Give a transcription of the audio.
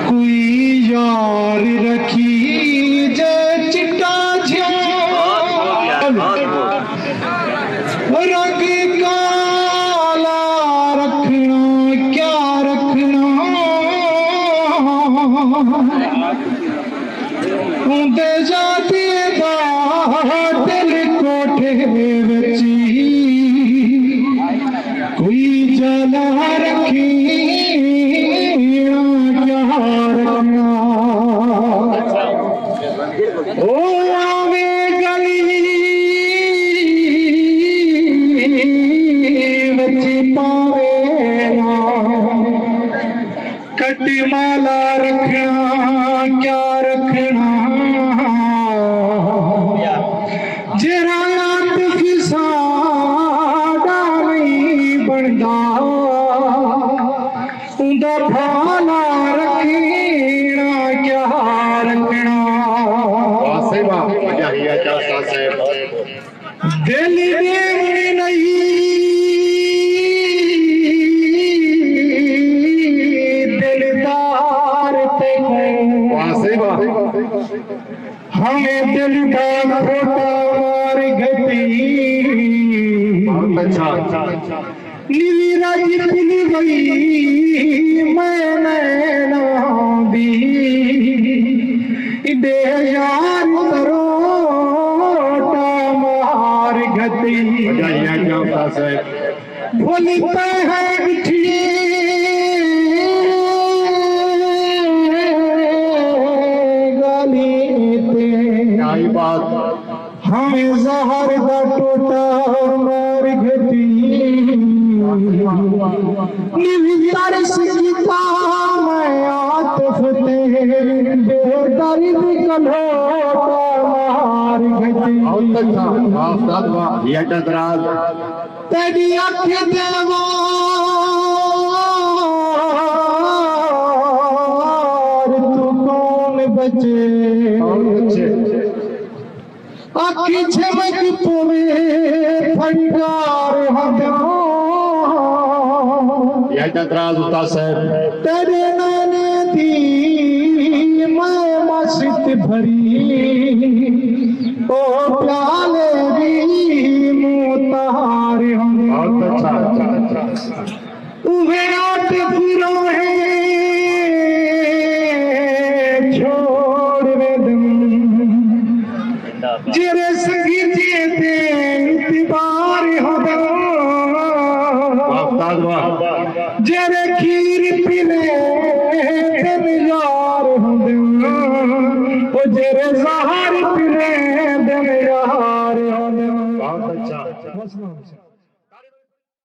कोई यार रखी जे चिट्टा रंग काला रखना क्या रखना उंदे जाती दिल कोठे बची कोई जला रखी क्या रखना ओ आवे गली बची पावे ना कटी माला रखना क्या रखना जरा साड़ा नहीं बनता उंदा भाला रखना क्या रखना दिल देवनी नहीं दिलदार हमें दिल का खोटा मार गती नीली राजी पिली गई मैंने दी दे यार तरोटा मार गती बोलते हैं बिठिए हमें जहर का टोटा मार गती तरस गीता मैं आतिफ बेदर्द कलोटा मार गती तेरी अख देवार तू कौन बचे आखी झमक पोवे फंगार तेरे नाने दी मैं मस्त भरी ओ प्याले भी मुतार उहे आट फिरो है छोड़ वे दम जेरे संगी जेते इंतबार हो जेरे खीर पिले दिन यार हो ओ जेरे जहर पिले दिन यार हो। बहुत अच्छा।